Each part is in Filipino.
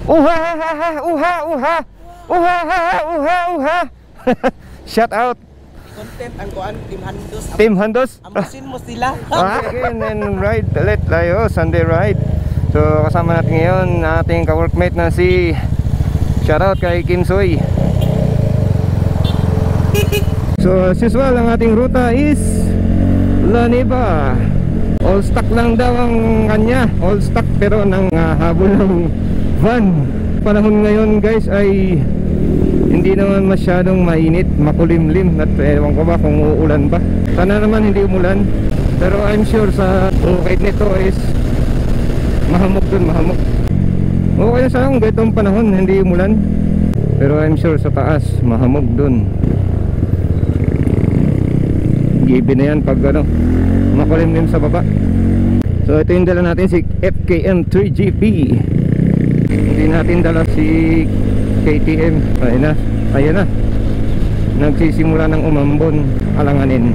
Uha, uha, uha, uha, uha, uha. Shout out. Content ang kuan Team Handos. Team Handos. Amusin mo sila. Again and ride ulit tayo, Sunday ride. So kasama natin ngayon ating ka-workmate na si shout out kay Kim Soy. So as usual ang ating ruta is La Neva. All stock lang daw ang kanya, all stock pero nang habol ng van. Panahon ngayon guys ay hindi naman masyadong mainit, makulimlim at ewan ko ba kung uulan ba. Sana naman hindi umulan, pero I'm sure sa ukit nito is mahamog dun, mahamog. Okay na sana kung ganitong panahon hindi umulan, pero I'm sure sa taas mahamog dun. Given na yan pag ano, makulimlim sa baba. So ito yung dala natin, si FKM 3GP. Hindi natin dala si KTM. Ayan na nagsisimula ng umambon, alanganin.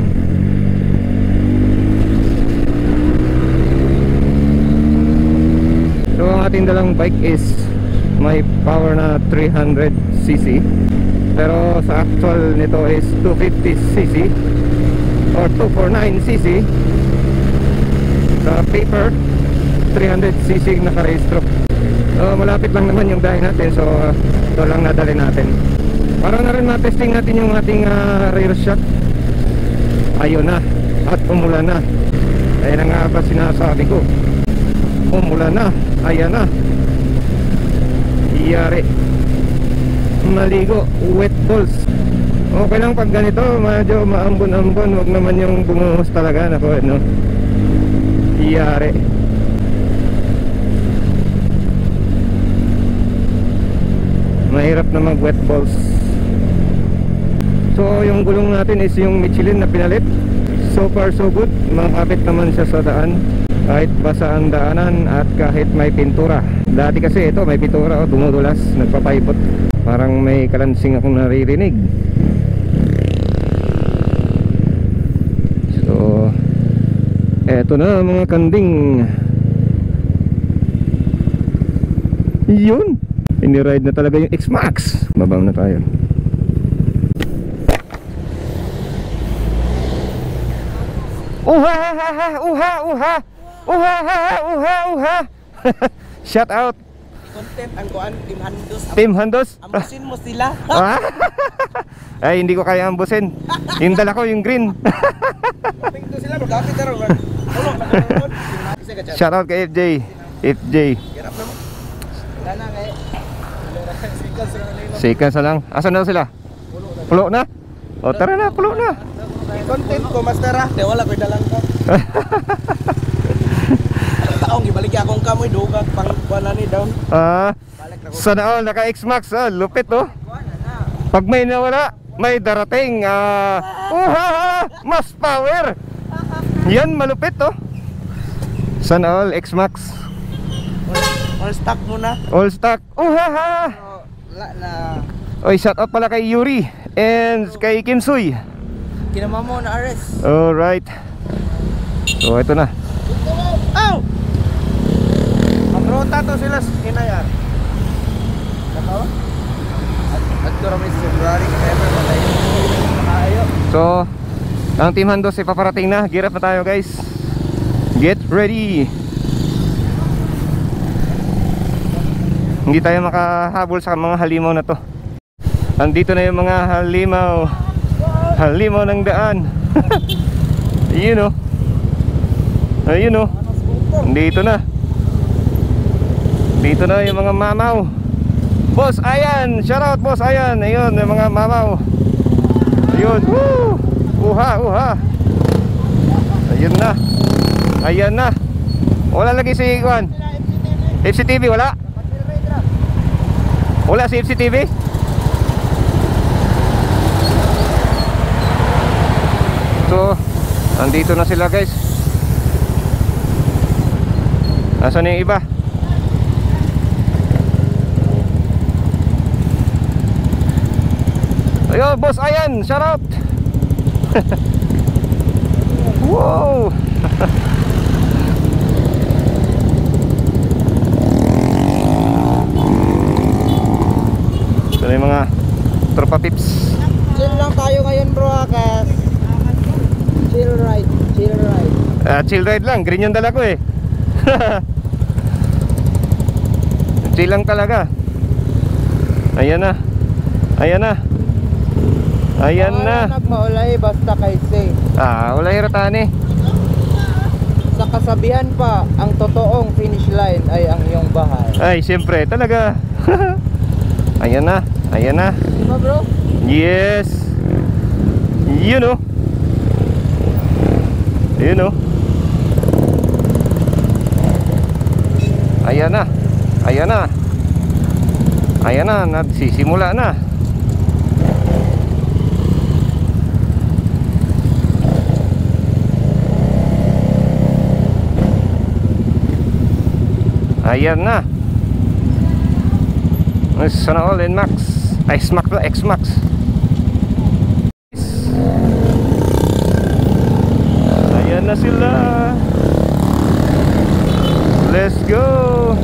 So ang ating dalang bike is may power na 300cc, pero sa actual nito is 250cc or 249cc. Sa paper 300cc nakarehistro. So malapit lang naman yung dahil natin, so ito lang nadali natin para na rin matesting natin yung ating rear shot. Ayun na, at umulan na. Ayan na nga ba sinasabi ko, umulan na, ayan na. Iyari maligo, wet balls. Okay lang pag ganito, medyo maambon-ambon, wag naman yung bumuhos talaga. Nako, no? Iyari. Mahirap na mag wet balls. So yung gulong natin is yung Michelin na pinalit. So far so good, makakapit naman siya sa daan kahit basa ang daanan at kahit may pintura. Dati kasi ito may pintura, dumudulas, nagpapaipot. Parang may kalansing akong naririnig. So eto na mga kanding. Yun, ini-ride na talaga yung X-Max. Babang na tayo. Uha, uha, uha, uha, uha, uha. Shout out. Content ang kuan Team Handos. Team Handos. Amusin mo sila. Ay hindi ko kaya ambusin. Yung dala ko yung green. Tingto sila magkapit na ron. Shout out kay FJ. FJ. Hirap naman. Wala na kay. Seconds na lang. Asan na sila? Pulo na? O tara na, pulo na. Content ko master ah. Di wala ko'y dalang ka. Taong ibalik akong kamoy dugag pang kuan ni down. Sana all naka X-Max, lupit oh. Pag may nawala, may darating mas power. Yan malupit oh. Sana all X-Max. All stock muna. All stock. Wala na. Oy, shout out pala kay Yuri and kay Kim Soy. Kinama mo na RS. Alright. So ito na. Ow! Magrota to sila inayar. Nakaw? At kami sa February November patay. Nakayo. So ang Team Handos ay paparating na. Gear up na tayo guys. Get ready. Hindi tayo makahabol sa mga halimaw na to. Andito na yung mga halimaw. Halimaw ng daan. Ayun o. Ayun o. Dito na. Dito na yung mga mamaw. Boss Ayan. Shout out Boss Ayan. Ayun yung mga mamaw. Ayun. Woo! Uha, uha. Ayun na. Ayan na. Wala lagi si Juan. FCTV wala? Wala si FCTV? So, andito na sila guys. Nasaan yung iba? Ayun, Boss Ayan, shout out. Wow. Tropa Pips. Chill lang tayo ngayon bro Akas. Chill ride, chill ride. Chill ride lang, green yung dala ko eh. Chill lang talaga. Ayan na. Ayan na. Ayan na. Nagmaulay basta kayse. Ulay ratani. Sa kasabihan pa, ang totoong finish line ay ang iyong bahay. Ay, siyempre talaga. Ayan na. Ayan na. Diba bro? Yes. You know. You know. Ayan na. Ayan na. Ayan na, nagsisimula na. Ayan na. Sana all NMAX. Ay, SMAX na, XMAX. Ayan na sila. Let's go.